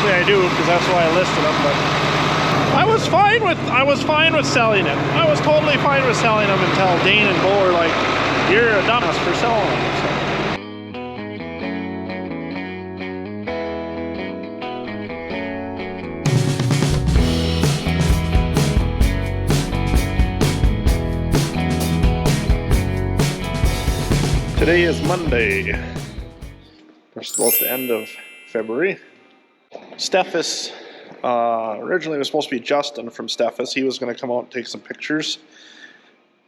technically I do, because that's why I listed them, but I was fine with selling it. I was totally fine with selling them until Dane and Bo were like, "You're a dumbass for selling them." So. Today is Monday. Just about the end of February. Steph is, originally it was supposed to be Justin from Steffes. He was going to come out and take some pictures.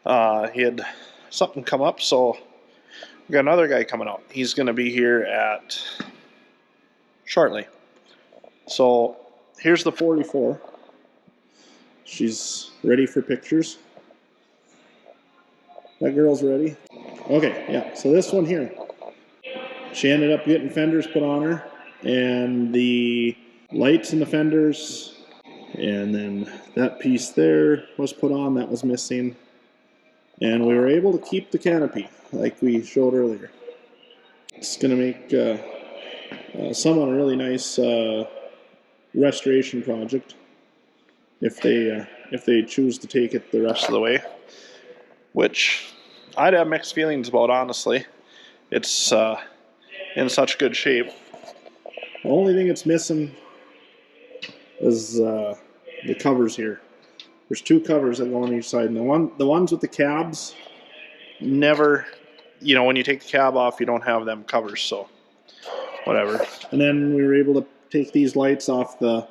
He had something come up, so we got another guy coming out. He's going to be here shortly. So here's the 44. She's ready for pictures. That girl's ready. Okay, yeah, so this one here. She ended up getting fenders put on her, and the lights in the fenders, and then that piece there was put on, that was missing. And we were able to keep the canopy, like we showed earlier. It's going to make someone a really nice restoration project if they choose to take it the rest of the way, which I'd have mixed feelings about, honestly. It's in such good shape. The only thing it's missing is the covers here. There's two covers that go on each side, and the ones with the cabs, never, when you take the cab off, you don't have them covers, so whatever. And then we were able to take these lights off the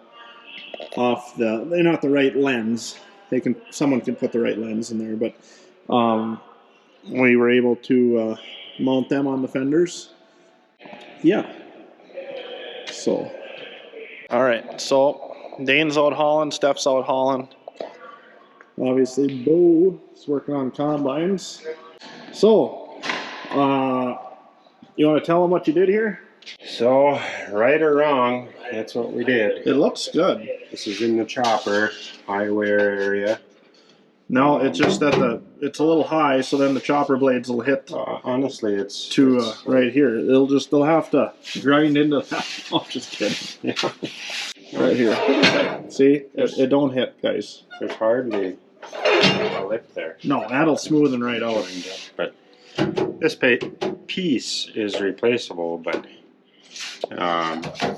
they're not the right lens. Someone can put the right lens in there, but we were able to mount them on the fenders. Yeah. So. All right. So Dane's out hauling, Steph's out hauling. Obviously, Bo is working on combines. So, you want to tell them what you did here? So, right or wrong, that's what we did. It looks good. This is in the chopper, high wear area. No, it's just that it's a little high, so then the chopper blades will hit. Honestly, it's right here. They'll have to grind into that. Oh, just kidding. Yeah. Right here. See, it don't hit, guys. There's hardly a lip there. No, that'll smoothen right out. But this piece is replaceable, but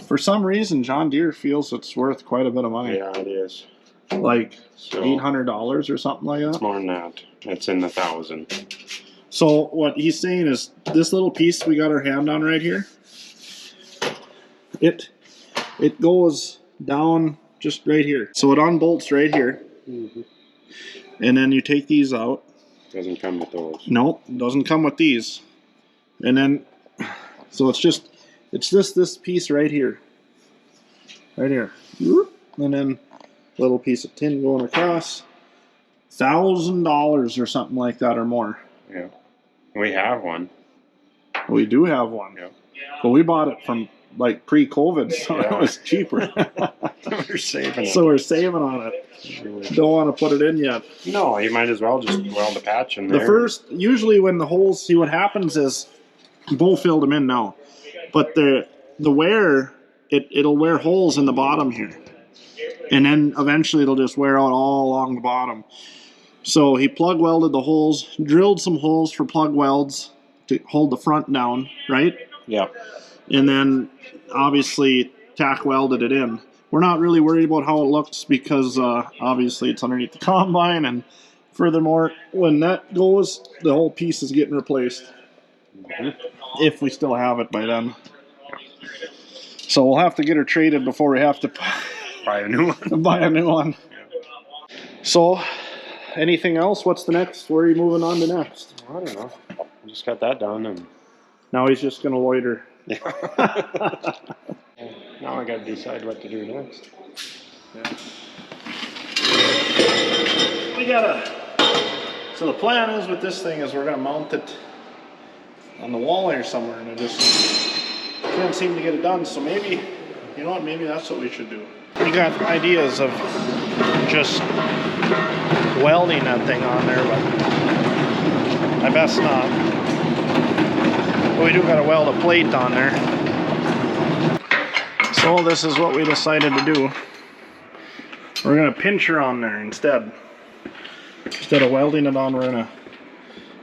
for some reason, John Deere feels it's worth quite a bit of money. Yeah, it is. Like $800 or something like that? It's more than that. It's in the $1,000. So what he's saying is this little piece we got our hand on right here, it goes down just right here. So it unbolts right here. Mm-hmm. And then you take these out. Doesn't come with those. No, it doesn't come with these. And then, so it's this piece right here. Right here. And then little piece of tin going across. $1,000 or something like that or more. Yeah. We have one. We do have one. Yeah. But we bought it from like pre-COVID, so it was cheaper. We're saving it. So we're saving on it. Don't want to put it in yet. No, you might as well just weld a patch in there. Usually when the holes, see what happens is, Bo filled them in now. But the wear, it'll wear holes in the bottom here. And then eventually it'll just wear out all along the bottom. So he plug welded the holes, drilled some holes for plug welds to hold the front down, right? Yeah. And then obviously tack welded it in. We're not really worried about how it looks because obviously it's underneath the combine, and furthermore, when that goes, the whole piece is getting replaced. Mm-hmm. If we still have it by then. So we'll have to get her traded before we have to buy a new one. Yeah. So, anything else? What's the next? Where are you moving on to next? I don't know. I just got that done, and now he's just going to loiter. Yeah. Now I got to decide what to do next. Yeah. So the plan is with this thing is we're going to mount it on the wall here somewhere, and I just can't seem to get it done. So maybe, maybe that's what we should do. We got ideas of just welding that thing on there, but I best not. But we do got to weld a plate on there. So this is what we decided to do. We're gonna pinch her on there instead. Instead of welding it on, we're gonna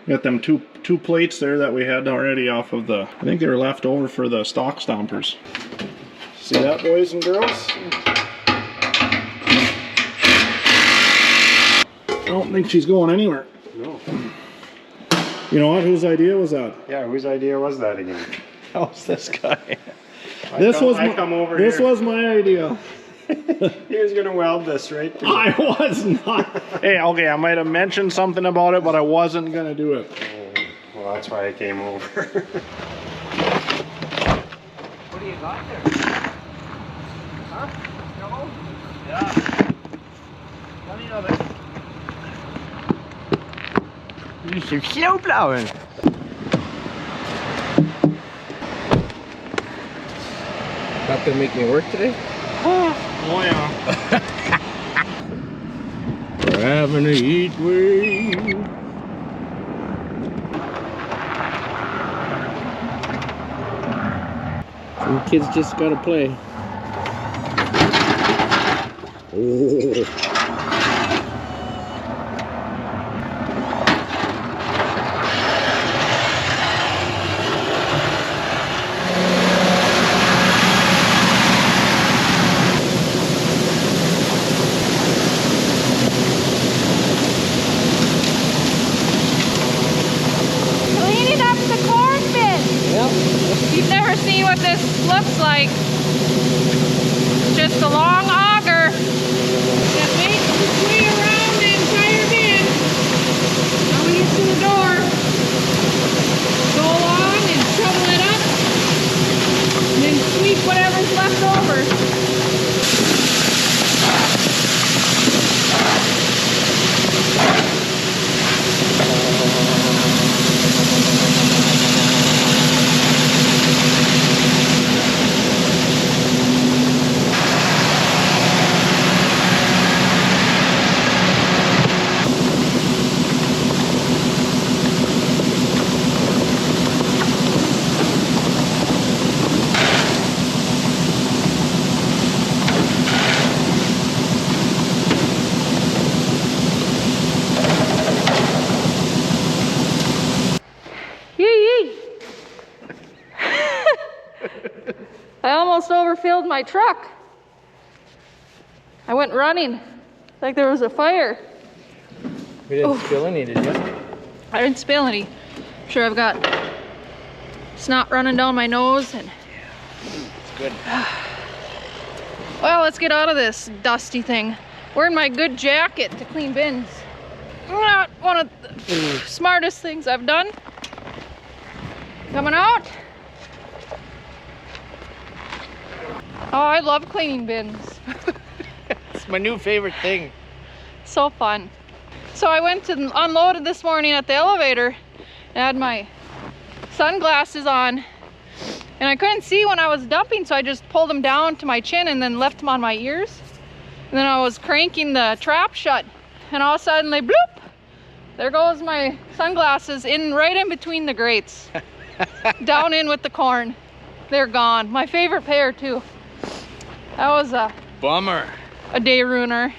get them two plates there that we had already off of the, I think they were left over for the stock stompers. See that, boys and girls? I don't think she's going anywhere. No. You know what? Whose idea was that? Yeah, whose idea was that again? That was this guy. I This was my idea. He was gonna weld this right through. I was not. Hey, okay, I might have mentioned something about it, but I wasn't gonna do it. Oh, well, that's why I came over. What do you got there? Huh? No? Yeah. Plenty of it. Du är så snowblowing. Not gonna make me work today? Oh yeah. We're having a heat wave. Some kids just gotta play. Oh. Cleaning up the corn bin. Yep. You've never seen what this looks like. It's just a long auger that makes its way around the entire bin. Going into the door. Go along and shovel it up. And then sweep whatever's left over. I almost overfilled my truck. I went running like there was a fire. We didn't spill any, did you? I didn't spill any. I'm sure I've got snot running down my nose and It's good. well, let's get out of this dusty thing. Wearing my good jacket to clean bins. Not one of the smartest things I've done. Coming out. Oh, I love cleaning bins. It's my new favorite thing. So fun. So I went to unload this morning at the elevator and had my sunglasses on and I couldn't see when I was dumping, so I just pulled them down to my chin and then left them on my ears. And then I was cranking the trap shut and all of a sudden they bloop, there goes my sunglasses right in between the grates. Down in with the corn. They're gone. My favorite pair too. That was a Bummer. day ruiner.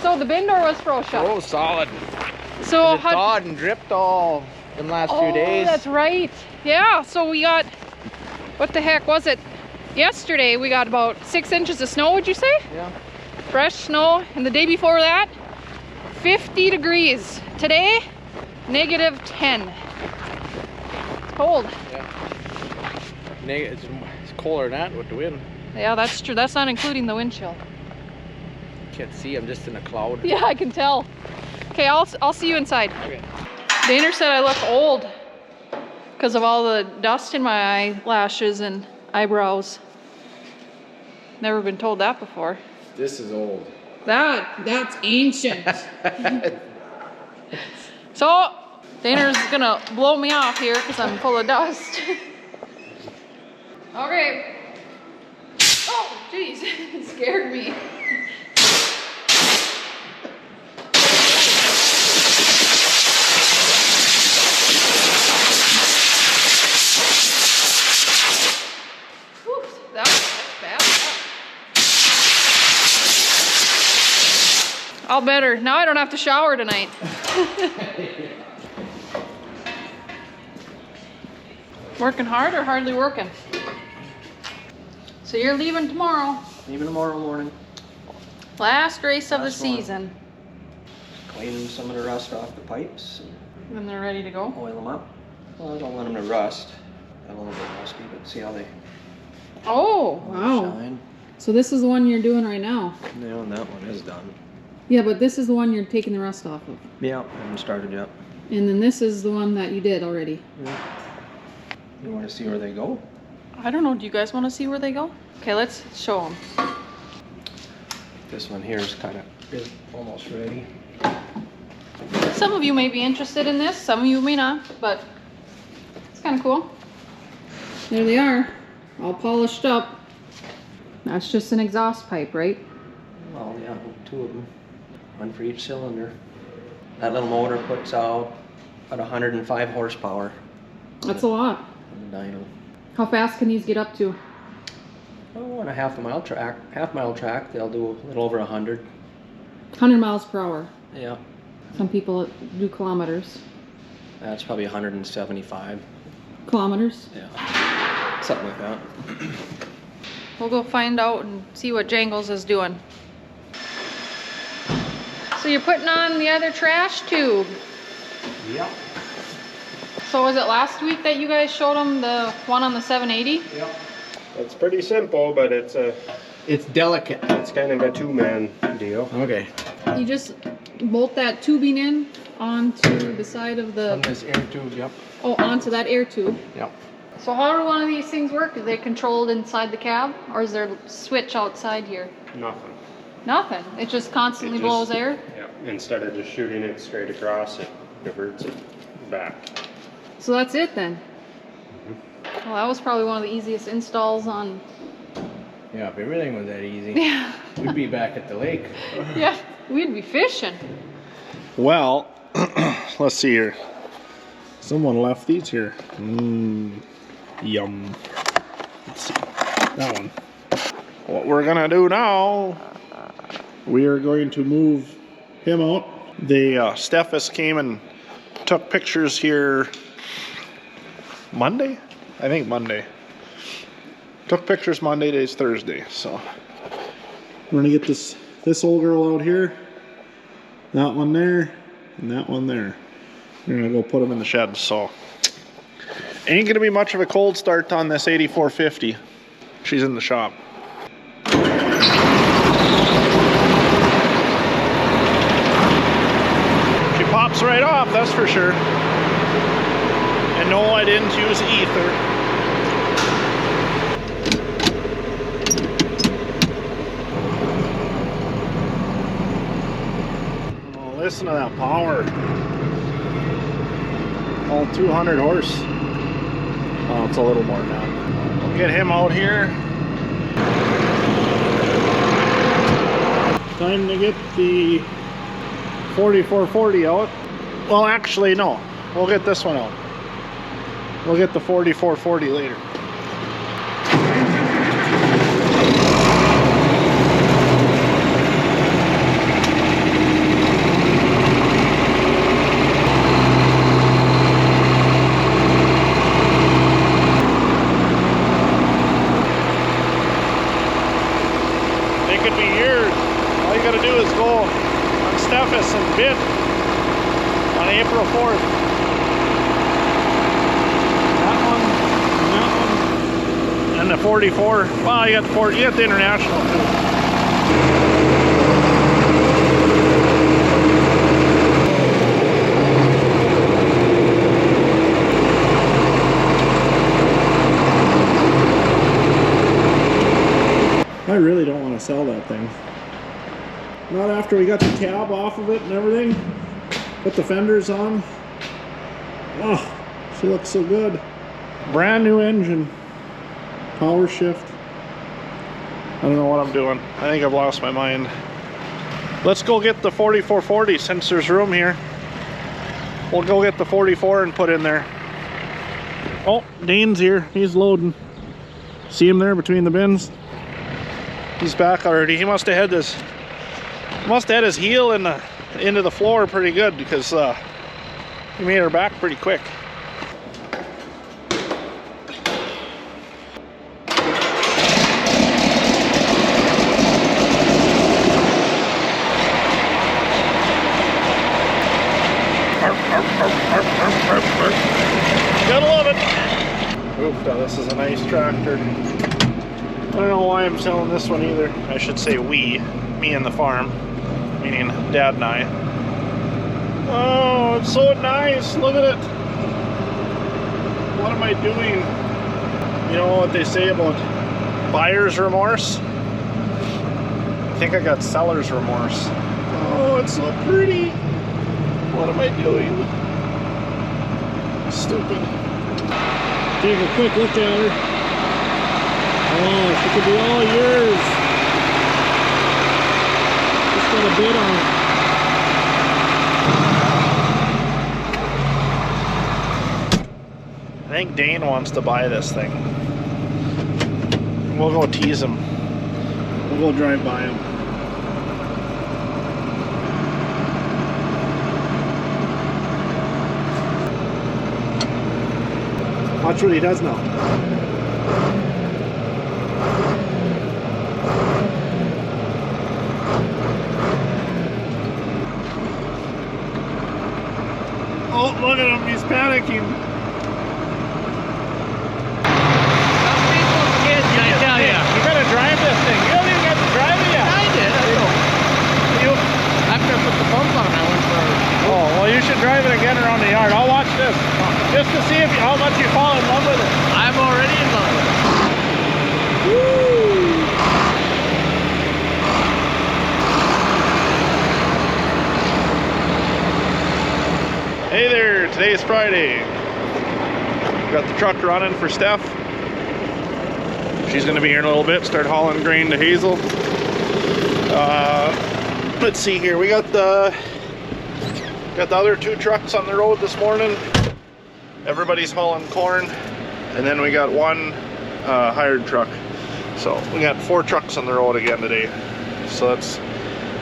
So the bin door was froze shut. Oh, solid. So It thawed and dripped all them last few days. That's right. Yeah, so we got, what the heck was it? Yesterday we got about 6 inches of snow, would you say? Yeah. Fresh snow. And the day before that, 50 degrees. Today, -10. It's cold. It's colder than that with the wind. Yeah, that's true. That's not including the wind chill. Can't see, I'm just in a cloud. Yeah, I can tell. Okay, I'll see you inside. Okay. Daner said I look old because of all the dust in my eyelashes and eyebrows. Never been told that before. This is old. That's ancient. So, Daner's gonna blow me off here because I'm full of dust. Okay. Oh, jeez, it scared me. Whew, that's bad. All better. Now I don't have to shower tonight. Working hard or hardly working? So you're leaving tomorrow. Even tomorrow morning. Last race of the Last one. season. Clean some of the rust off the pipes and And they're ready to go. oil them up. Well, I don't want them to rust. They're a little bit rusty, but see how they Oh, wow. shine. So this is the one you're doing right now. Yeah, and that one is done. Yeah, but this is the one you're taking the rust off of. Yeah, haven't started yet. And then this is the one that you did already. Yeah. You want to see where they go? I don't know. Do you guys want to see where they go? Okay, let's show them. This one here is almost ready. Some of you may be interested in this, some of you may not, but it's kind of cool. There they are, all polished up. That's just an exhaust pipe, right? Well, yeah, 2 of them. One for each cylinder. That little motor puts out about 105 horsepower. That's a lot. On the dyno. How fast can these get up to? Oh, on a half mile track, they'll do a little over 100. 100 miles per hour. Yeah, Some people do kilometers. that's probably 175. Kilometers? Yeah, something like that. We'll go find out and see what Jangles is doing. So you're putting on the other trash tube. Yep. So was it last week that you guys showed them the one on the 780? Yep. It's pretty simple, but it's delicate. it's kind of a two-man deal. Okay. You just bolt that tubing in onto the side of On the, this air tube, yep. oh, onto that air tube. Yep. So how do one of these things work? Is they controlled inside the cab, or is there a switch outside here? Nothing. Nothing. It just constantly It just- blows air? Yeah. Instead of just shooting it straight across, it diverts it back. So that's it then? Well, that was probably one of the easiest installs on... Yeah, if everything was that easy, Yeah. we'd be back at the lake. Yeah, we'd be fishing. Well, let's see here. Someone left these here. Yum. Let's see. That one. What we're gonna do now, we are going to move him out. The Steph came and took pictures here Monday? I think Monday. Took pictures Monday, today's Thursday, so we're gonna get this old girl out here, that one there, and that one there. We're gonna go put them in the shed, so ain't gonna be much of a cold start on this 8450. She's in the shop. She pops right off, that's for sure. And no, I didn't use ether. Oh, listen to that power. All 200 horse. Oh, it's a little more now. We'll get him out here. Time to get the 4440 out. Well, actually, no. We'll get this one out. We'll get the 4440 later. It could be years. All you gotta do is go on Steffes and bid on April 4th. And the 44. Well, you got the 40. You got the international too. I really don't want to sell that thing. Not after we got the cab off of it and everything. Put the fenders on. Oh, she looks so good. Brand new engine. Power shift. I don't know what I'm doing. I think I've lost my mind. Let's go get the 4440 since there's room here. We'll go get the 44 and put in there. Oh, Dane's here. He's loading. See him there between the bins? He's back already. He must have had this Must have had his heel into the floor pretty good because he made her back pretty quick. Gotta love it. Oof, this is a nice tractor. I don't know why I'm selling this one either. I should say we, me and the farm, meaning Dad and I. Oh, it's so nice. Look at it. What am I doing? You know what they say about buyer's remorse? I think I got seller's remorse. Oh, it's so pretty. What am I doing? Stupid. Take a quick look at her. Oh, she could be all yours. Just got a bid on it. I think Dane wants to buy this thing. We'll go tease him. We'll go drive by him. Watch what he does now. Oh, look at him, he's panicking. I tell ya. You gotta drive this thing. You don't even get to drive it yet. I did. I know. After I put the pump on, I went for. Oh, well, you should drive it again around the yard. I'll watch this. Just to see how much you fall in love with it. I'm already in love with it. Woo! Hey there, today's Friday. Got the truck running for Steph. She's gonna be here in a little bit, start hauling grain to Hazel. Let's see here, we got the other two trucks on the road this morning. Everybody's hauling corn, and then we got one hired truck. So we got 4 trucks on the road again today. So that's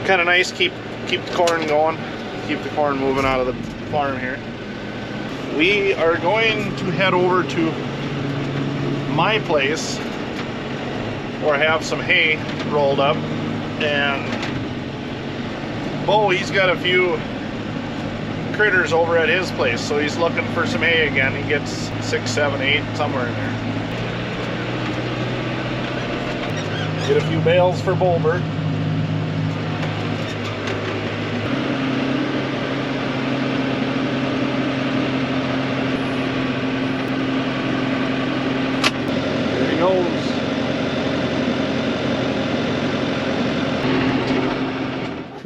kind of nice. Keep the corn going, keep the corn moving out of the farm here. We are going to head over to my place where I have some hay rolled up, and Bo, he's got a few critters over at his place, so he's looking for some hay again. He gets 6, 7, 8, somewhere in there. Get a few bales for Bolbert. There he goes.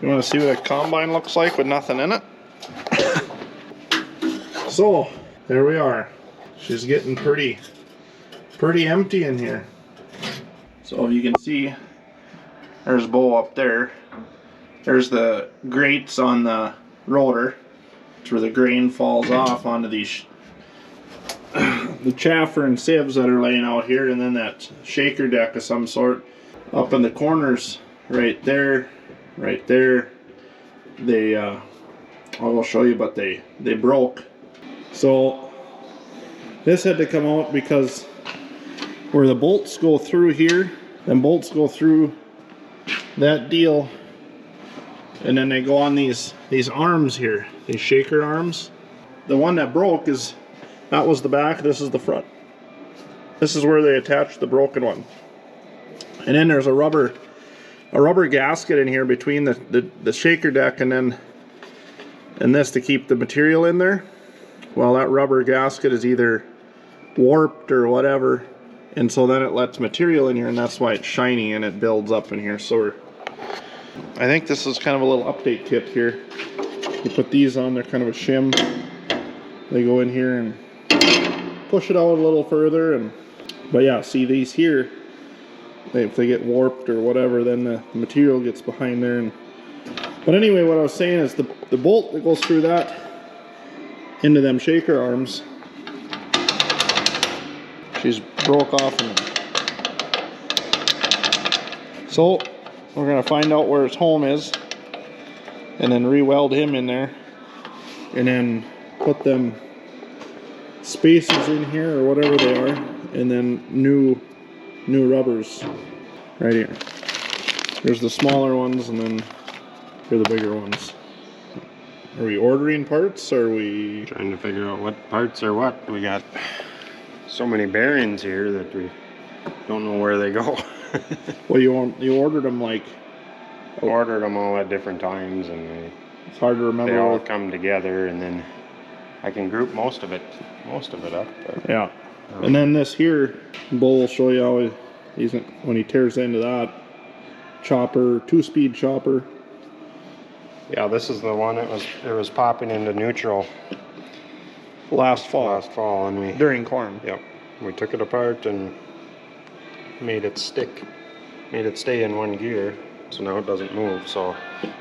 You want to see what a combine looks like with nothing in it? So, there we are. She's getting pretty empty in here. So you can see, there's Bo up there. There's the grates on the rotor. It's where the grain falls off onto these the chaffer and sieves that are laying out here, and then that shaker deck of some sort up in the corners right there, they I will show you, but they broke. So this had to come out because where the bolts go through here, then bolts go through that deal, and then they go on these arms here, these shaker arms. The one that broke that was the back, this is the front. This is where they attach the broken one. And then there's a rubber gasket in here between the shaker deck and this to keep the material in there. Well, that rubber gasket is either warped or whatever, and so then it lets material in here, and that's why it's shiny and it builds up in here. So I think this is kind of a little update kit here. You put these on, they're kind of a shim. They go in here and push it out a little further, but yeah, see these here, if they get warped or whatever, then the material gets behind there. But anyway, what I was saying is the bolt that goes through that into them shaker arms, she's broke off in there. So we're gonna find out where its home is and then re-weld him in there, and then put them spacers in here or whatever they are, and then new rubbers right here. There's the smaller ones, and then here are the bigger ones. Are we ordering parts, or are we Trying to figure out what parts are what. We got so many bearings here that we don't know where they go. well, you ordered them like, Ordered them all at different times, and it's hard to remember. they all come together, and then I can group most of it up. But Yeah. And then this here, Bull will show you how when he tears into that chopper, 2-speed chopper. yeah, this is the one it was popping into neutral Last fall. and we During corn. Yep. We took it apart and made it stay in one gear, so now it doesn't move. So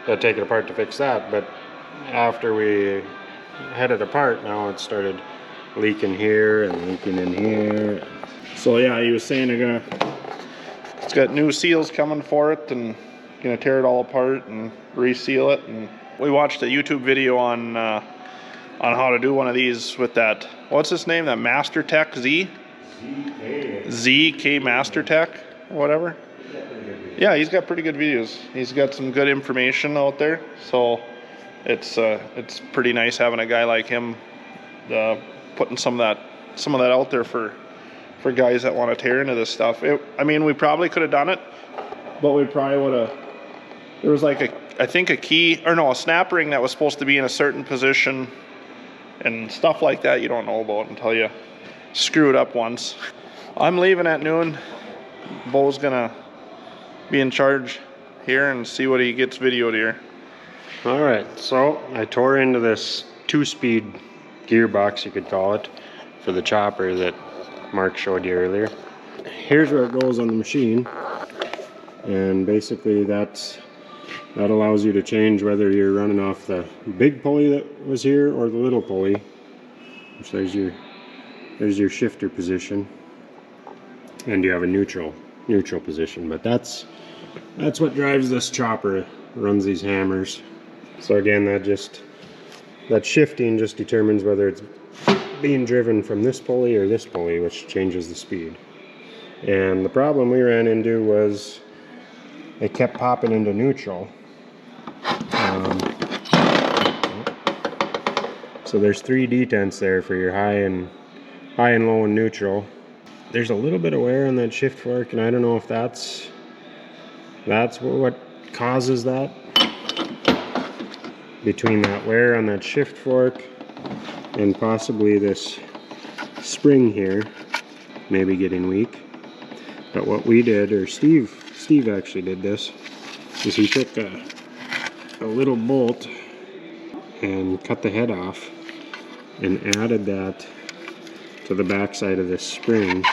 gotta take it apart to fix that. But after we had it apart, now it started leaking here and leaking in here. So yeah, he was saying it's got new seals coming for it, and gonna tear it all apart and reseal it. And we watched a YouTube video on how to do one of these with that, what's his name, that Master Tech ZK Master Tech or whatever. Yeah, he's got pretty good videos. He's got some good information out there, so it's pretty nice having a guy like him putting some of that out there for guys that want to tear into this stuff. I mean, we probably could have done it, but we probably would have. There was like a snap ring that was supposed to be in a certain position, and stuff like that you don't know about until you screw it up once. I'm leaving at noon. Bo's gonna be in charge here and see what he gets videoed here. All right, so I tore into this 2-speed gearbox, you could call it, for the chopper that Mark showed you earlier. Here's where it goes on the machine, and basically that allows you to change whether you're running off the big pulley that was here or the little pulley, which there's your shifter position, and you have a neutral position. But that's what drives this chopper, runs these hammers. So again, that shifting just determines whether it's being driven from this pulley or this pulley, which changes the speed. And the problem we ran into was it kept popping into neutral. So there's 3 detents there for your high and low and neutral. There's a little bit of wear on that shift fork, and I don't know if that's what causes that. Between that wear on that shift fork and possibly this spring here maybe getting weak. But what we did, or Steve actually did this, is he took a little bolt and cut the head off and added that to the back side of this spring,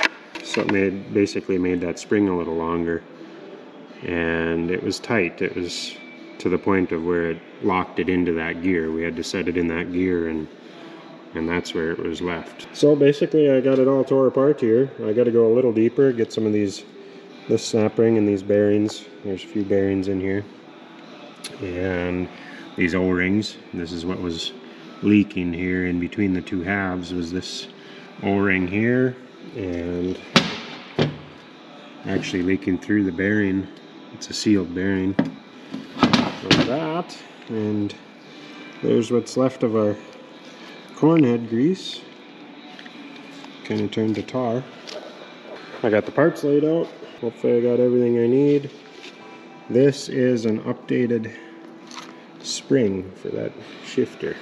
so it basically made that spring a little longer, and it was tight. It was to the point of where it locked it into that gear. We had to set it in that gear, and that's where it was left. So basically I got it all tore apart here. I got to go a little deeper, get some of this snap ring and these bearings. There's a few bearings in here, and these O-rings. This is what was leaking here in between the two halves, was this O-ring here, and actually leaking through the bearing. It's a sealed bearing. Like that, and there's what's left of our corn head grease. Kind of turned to tar. I got the parts laid out. Hopefully I got everything I need. This is an updated spring for that shifter.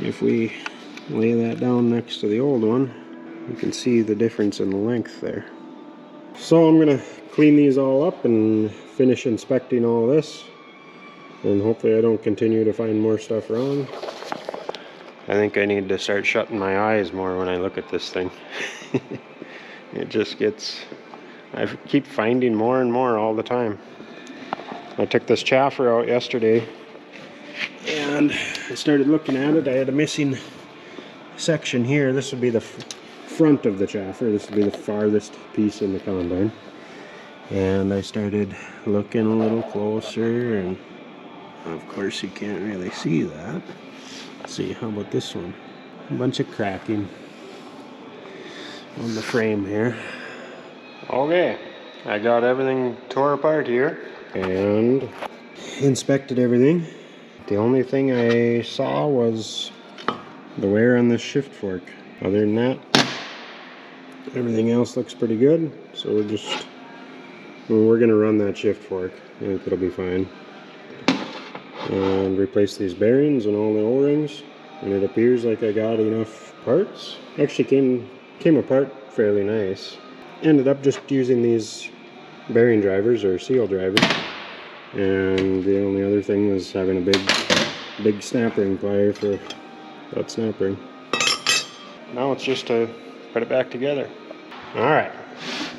If we lay that down next to the old one, you can see the difference in the length there. So I'm gonna clean these all up and finish inspecting all this, and hopefully I don't continue to find more stuff wrong. I think I need to start shutting my eyes more when I look at this thing. It just gets, I keep finding more and more all the time. I took this chaffer out yesterday and I started looking at it. I had a missing section here. This would be the front of the chaffer. This would be the farthest piece in the combine. And I started looking a little closer, and Of course, you can't really see that. Let's see, how about this one? A bunch of cracking on the frame here. Okay, I got everything tore apart here and inspected everything. The only thing I saw was the wear on this shift fork. Other than that, everything else looks pretty good. So we're gonna run that shift fork. I think it'll be fine. And replace these bearings and all the O-rings. And it appears like I got enough parts. Actually came apart fairly nice. Ended up just using these bearing drivers or seal drivers. And the only other thing was having a big snap ring plier for that snap ring. Now it's just to put it back together. Alright,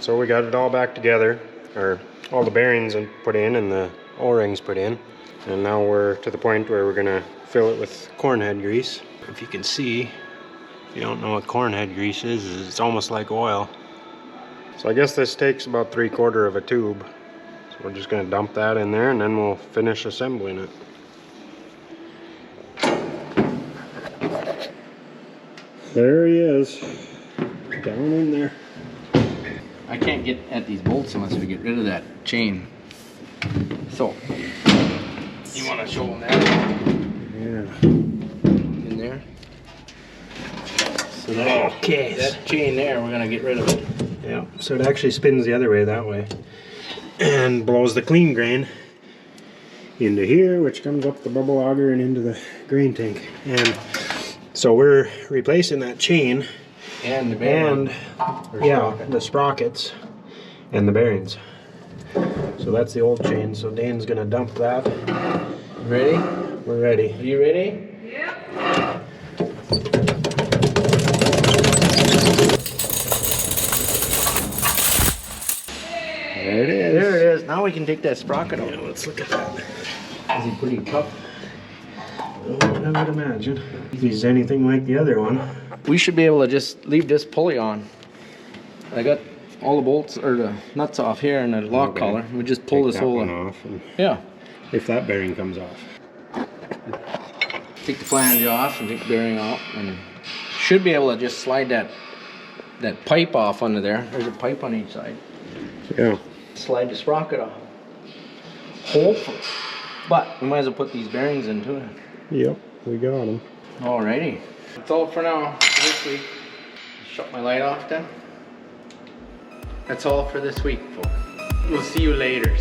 so we got it all back together, or all the bearings put in and the O-rings put in. And now we're to the point where we're gonna fill it with corn head grease. If you can see, if you don't know what corn head grease is it's almost like oil. So I guess this takes about 3/4 of a tube. So we're just gonna dump that in there and then we'll finish assembling it. There he is, down in there. I can't get at these bolts unless we get rid of that chain. So, you want to show them that? Yeah. In there? So that chain there, we're going to get rid of it. Yeah, so it actually spins the other way, that way. And blows the clean grain into here, which comes up the bubble auger and into the grain tank. And so we're replacing that chain And the bearing. The sprockets and the bearings. So that's the old chain. So Dane's gonna dump that. Ready? We're ready. Are you ready? Yeah. There it is. There it is. Now we can take that sprocket out. Yeah, let's look at that. Is he pretty tough? I would imagine. If he's anything like the other one. We should be able to just leave this pulley on. I got all the bolts or the nuts off here and the lock collar. We just pull Take this that whole one off. And yeah. if that bearing comes off. Take the flange off and take the bearing off, and should be able to just slide that pipe off under there. There's a pipe on each side. Yeah. Slide the sprocket off. Hopefully. But we might as well put these bearings into it. Yep, we got them. Alrighty. That's all for now for this week. Shut my light off then. That's all for this week, folks. We'll see you later.